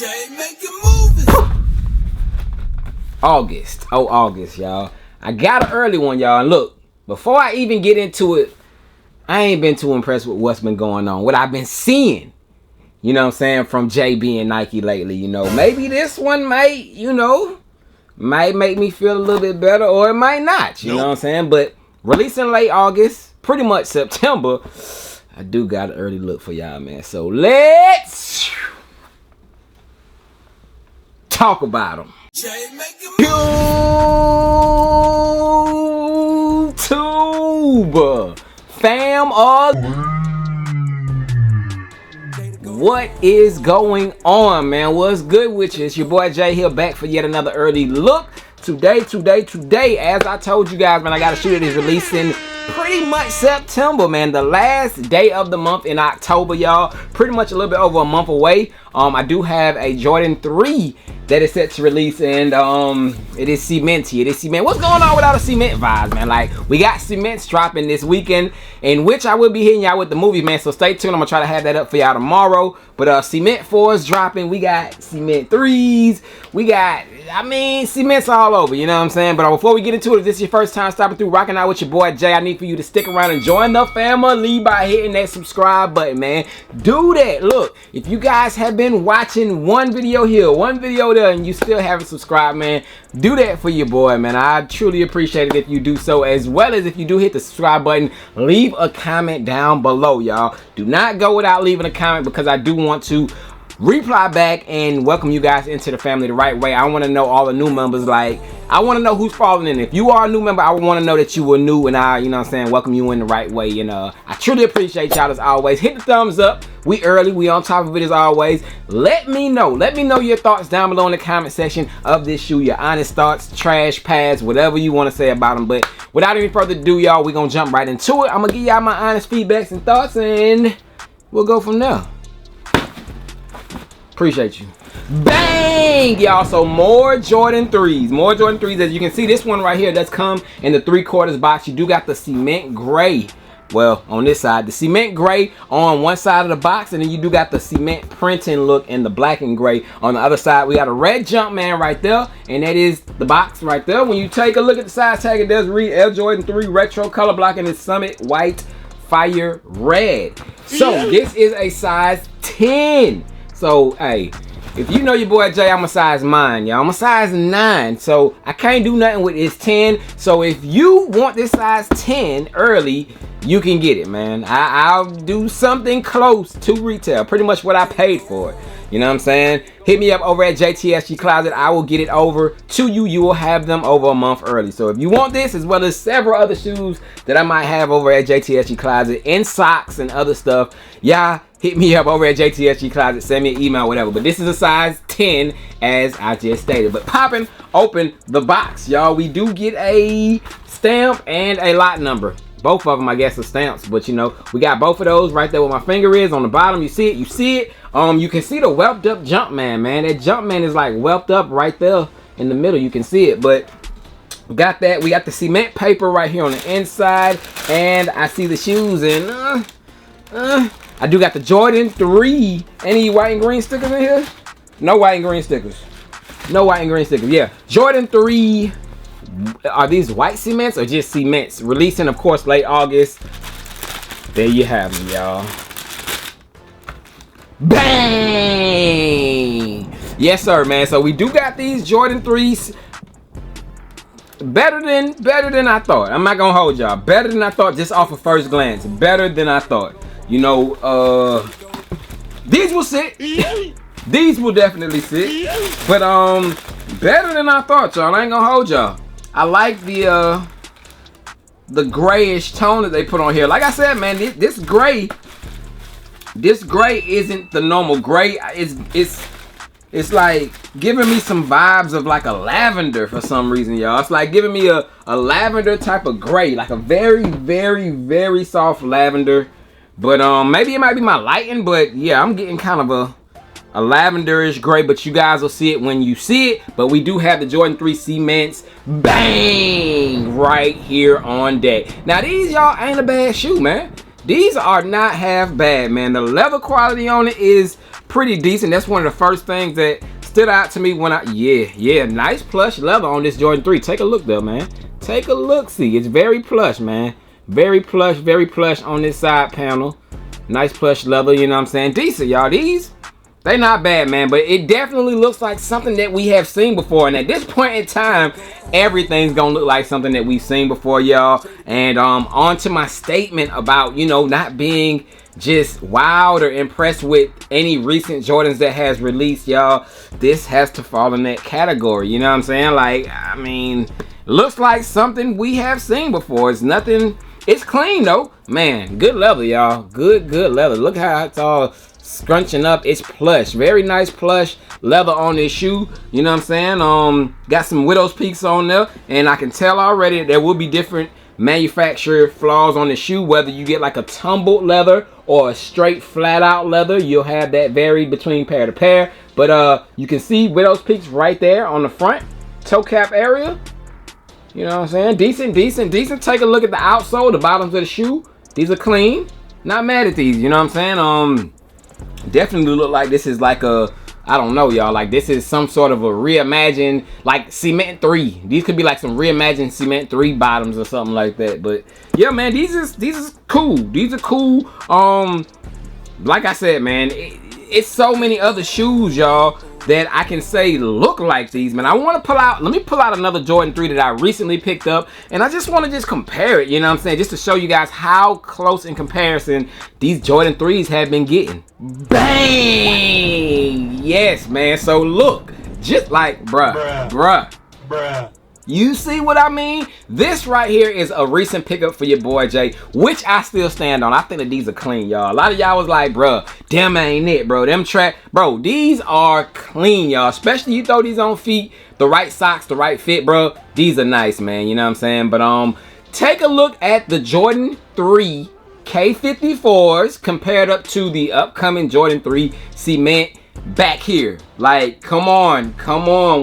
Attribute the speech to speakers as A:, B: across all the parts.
A: Jay, make it move.
B: August. Oh, August, y'all. I got an early one, y'all. And look, before I even get into it, I ain't been too impressed with what's been going on. What I've been seeing, you know what I'm saying, from JB and Nike lately, you know. Maybe this one might, you know, might make me feel a little bit better, or it might not, you know what I'm saying. But releasing late August, pretty much September, I do got an early look for y'all, man. So let's talk about them.
A: Jay, make it move.
B: YouTube fam, what is going on, man? What's good with you? It's your boy Jay here, back for yet another early look. Today, as I told you guys, man, I got a shoe that is releasing pretty much September, man. The last day of the month in October, y'all. Pretty much a little bit over a month away. I do have a Jordan 3 that is set to release, and it is cementy. It is cement. What's going on with all the cement vibes, man? Like, we got cements dropping this weekend, in which I will be hitting y'all with the movie, man. So stay tuned. I'm gonna try to have that up for y'all tomorrow. But cement 4s dropping. We got cement 3s. We got, I mean, cements all over, you know what I'm saying? But before we get into it, if this is your first time stopping through, rocking out with your boy Jay, I need for you to stick around and join the family by hitting that subscribe button, man. Do that. Look, if you guys have been watching one video here, one video there, and you still haven't subscribed, man, do that for your boy, man. I truly appreciate it if you do so, as well as if you do hit the subscribe button, leave a comment down below, y'all. Do not go without leaving a comment, because I do want to reply back and welcome you guys into the family the right way. I want to know all the new members. Like, I want to know who's falling in. If you are a new member, I want to know that you were new, and I, you know what I'm saying, welcome you in the right way. And I truly appreciate y'all as always. Hit the thumbs up. We early, we on top of it as always. Let me know your thoughts down below in the comment section of this shoe. Your honest thoughts, trash, pads, whatever you want to say about them. But without any further ado, y'all, we're gonna jump right into it. I'm gonna give y'all my honest feedbacks and thoughts, and we'll go from there. Appreciate you. Bang, y'all. So more Jordan 3s, as you can see. This one right here that's come in the 3/4 box. You do got the cement gray, well, on this side, the cement gray on one side of the box, and then you do got the cement printing look in the black and gray on the other side. We got a red Jumpman right there, and that is the box right there. When you take a look at the size tag, it does read Air Jordan 3 retro color blocking is Summit White Fire Red. So this is a size 10. So, hey, if you know your boy Jay, I'm a size 9, y'all. I'm a size 9, so I can't do nothing with this 10. So if you want this size 10 early, you can get it, man. I'll do something close to retail, pretty much what I paid for it. You know what I'm saying? Hit me up over at JTSG Closet. I will get it over to you. You will have them over a month early. So if you want this, as well as several other shoes that I might have over at JTSG Closet, and socks and other stuff, yeah, hit me up over at JTSG Closet. Send me an email, whatever. But this is a size 10, as I just stated. But popping open the box, y'all. We do get a stamp and a lot number. Both of them, I guess, are stamps, but you know, we got both of those right there where my finger is on the bottom. You see it, you see it. You can see the whelped up Jumpman, man. That Jumpman is like whelped up right there in the middle. You can see it, but got that. We got the cement paper right here on the inside, and I see the shoes, and I do got the Jordan 3. Any white and green stickers in here? No white and green stickers. No white and green stickers. Yeah, Jordan 3. Are these white cements or just cements? Releasing, of course, late August. There you have them, y'all. Bang! Yes, sir, man. So we do got these Jordan 3s. Better than I thought. I'm not gonna hold y'all. Better than I thought, just off of first glance. Better than I thought. You know, these will sit. These will definitely sit. But better than I thought, y'all. I ain't gonna hold y'all. I like the grayish tone that they put on here. Like I said, man, this gray isn't the normal gray. It's like giving me some vibes of like a lavender for some reason, y'all. It's like giving me a lavender type of gray, like a very, very, very soft lavender. But maybe it might be my lighting, but yeah, I'm getting kind of a lavenderish gray, but you guys will see it when you see it. But we do have the Jordan 3 cements, bang, right here on deck. Now these, y'all, ain't a bad shoe, man. these are not half bad, man. The leather quality on it is pretty decent. That's one of the first things that stood out to me when yeah, nice plush leather on this Jordan 3. Take a look though, man. Take a look, see. It's very plush, man. Very plush on this side panel. Nice plush leather, you know what I'm saying? Decent, y'all. These, they not bad, man, but it definitely looks like something that we have seen before. And at this point in time, everything's gonna look like something that we've seen before, y'all. And on to my statement about, you know, not being just wowed or impressed with any recent Jordans that has released, y'all. This has to fall in that category, you know what I'm saying? Like, I mean, looks like something we have seen before. It's nothing, it's clean though. Man, good leather, y'all. Good leather. Look how it's all scrunching up. It's plush, very nice plush leather on this shoe, you know what I'm saying? Got some widow's peaks on there, and I can tell already there will be different manufacturer flaws on the shoe, whether you get like a tumbled leather or a straight flat out leather. You'll have that varied between pair to pair, but you can see widow's peaks right there on the front toe cap area, you know what I'm saying? Decent. Take a look at the outsole, the bottoms of the shoe. These are clean, not mad at these, you know what I'm saying? Definitely look like this is like a, I don't know, y'all, like this is some sort of a reimagined like Cement 3. These could be like some reimagined Cement 3 bottoms or something like that. But yeah, man, these is cool. These are cool. Like I said, man, it's so many other shoes, y'all, that I can say look like these, man. I want to pull out, let me pull out another Jordan 3 that I recently picked up, and I just want to just compare it, you know what I'm saying, just to show you guys how close in comparison these Jordan 3s have been getting. Bang! Yes, man. So look, just like bruh. You see what I mean? This right here is a recent pickup for your boy Jay, which I still stand on. I think that these are clean, y'all. A lot of y'all was like, bruh, them ain't it, bro. Them track, bro, these are clean, y'all. Especially you throw these on feet, the right socks, the right fit, bro. These are nice, man. You know what I'm saying? But take a look at the Jordan 3 K54s compared up to the upcoming Jordan 3 Cement back here. Like, come on.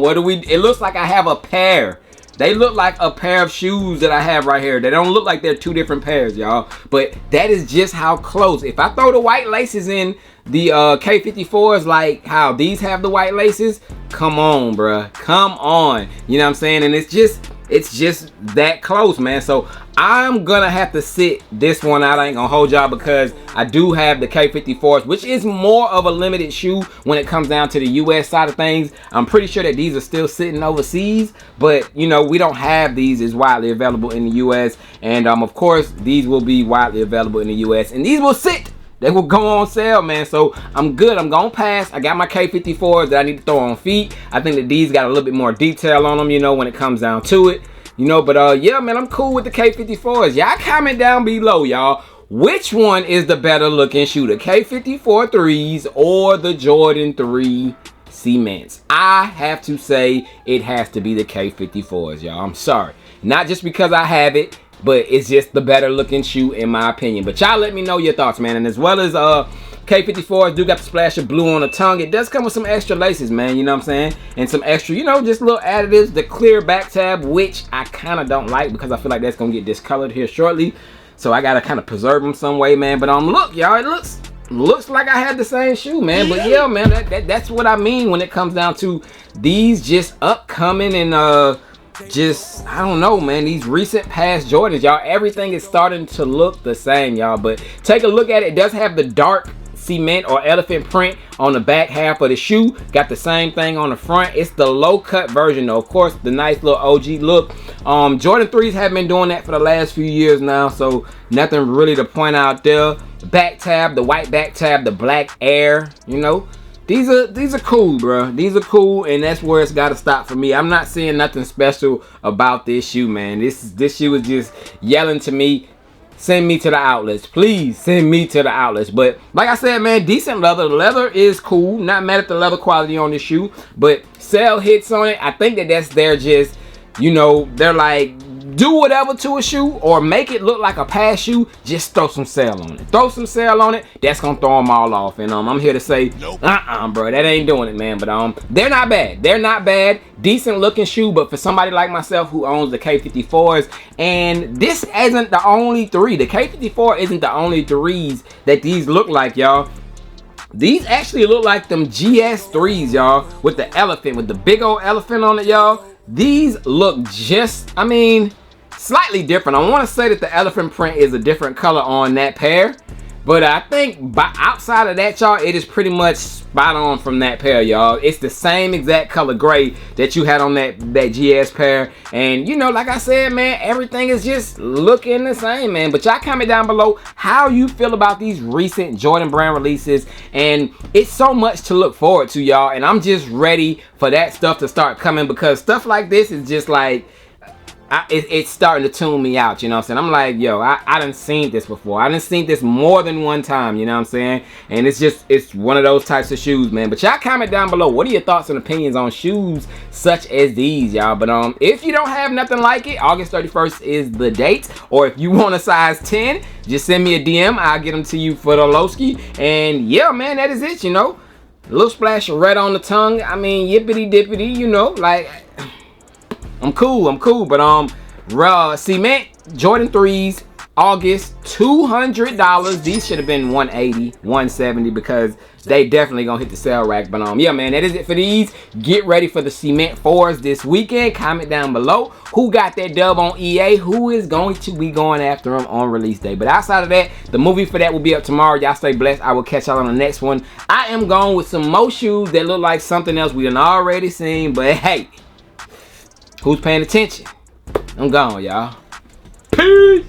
B: What do we, it looks like I have a pair. They look like a pair of shoes that I have right here. They don't look like they're two different pairs, y'all. But that is just how close. If I throw the white laces in the K54s like how these have the white laces, come on, bruh. Come on. You know what I'm saying? And it's just that close, man. So I'm gonna have to sit this one out. I ain't gonna hold y'all because I do have the K54s, which is more of a limited shoe when it comes down to the US side of things. I'm pretty sure that these are still sitting overseas, but you know, we don't have these as widely available in the US. And of course, these will be widely available in the US, and these will sit. They will go on sale, man. So I'm good. I'm gonna pass. I got my K54s that I need to throw on feet. I think that these got a little bit more detail on them, you know, when it comes down to it, you know. But yeah, man, I'm cool with the K54s. Y'all comment down below, y'all, which one is the better looking shoe, the K54 3s or the Jordan 3 Cements? I have to say it has to be the K54s, y'all. I'm sorry, not just because I have it, but it's just the better looking shoe in my opinion. But y'all let me know your thoughts, man. And as well as K54s do got the splash of blue on the tongue. It does come with some extra laces, man, you know what I'm saying? And some extra, you know, just little additives. The clear back tab, which I kind of don't like because I feel like that's gonna get discolored here shortly. So I gotta kind of preserve them some way, man. But look, y'all, it looks like I had the same shoe, man. But yeah, man, that's what I mean when it comes down to these just upcoming and just, I don't know, man, these recent past Jordans, y'all. Everything is starting to look the same, y'all. But take a look at it. It does have the dark cement or elephant print on the back half of the shoe. Got the same thing on the front. It's the low cut version though. Of course, the nice little OG look. Jordan 3s have been doing that for the last few years now, so nothing really to point out there. The back tab, the white back tab, the black air, you know. These are cool, bro. These are cool, and that's where it's got to stop for me. I'm not seeing nothing special about this shoe, man. This shoe is just yelling to me, send me to the outlets. Please send me to the outlets. But like I said, man, decent leather. The leather is cool. Not mad at the leather quality on this shoe, but sell hits on it. I think that that's their just, you know, they're like do whatever to a shoe or make it look like a past shoe, just throw some sale on it. Throw some sale on it, that's gonna throw them all off. And I'm here to say, bro, that ain't doing it, man. But they're not bad. They're not bad. Decent looking shoe, but for somebody like myself who owns the K54s, and this isn't the only 3. The K54 isn't the only 3s that these look like, y'all. These actually look like them GS3s, y'all, with the elephant, with the big old elephant on it, y'all. These look just, I mean, slightly different. I want to say that the elephant print is a different color on that pair, but I think by outside of that, y'all, it is pretty much spot on from that pair, y'all. It's the same exact color gray that you had on that GS pair. And, you know, like I said, man, everything is just looking the same, man. But y'all comment down below how you feel about these recent Jordan brand releases. And it's so much to look forward to, y'all. And I'm just ready for that stuff to start coming, because stuff like this is just like, it's starting to tune me out, you know what I'm saying? I'm like, yo, I done seen this before. I done seen this more than one time, you know what I'm saying? And it's one of those types of shoes, man. But y'all comment down below, what are your thoughts and opinions on shoes such as these, y'all? But if you don't have nothing like it, August 31st is the date. Or if you want a size 10, just send me a DM. I'll get them to you for the lowski. And yeah, man, that is it, you know? A little splash of red on the tongue. I mean, yippity dippity, you know, like, I'm cool, but cement Jordan 3s, August, $200. These should have been $180, $170, because they definitely gonna hit the sale rack. But yeah, man, that is it for these. Get ready for the cement 4s this weekend. Comment down below who got that dub on EA, who is going to be going after them on release day. But outside of that, the movie for that will be up tomorrow. Y'all stay blessed. I will catch y'all on the next one. I am going with some more shoes that look like something else we done already seen, but hey, who's paying attention? I'm gone, y'all. Peace.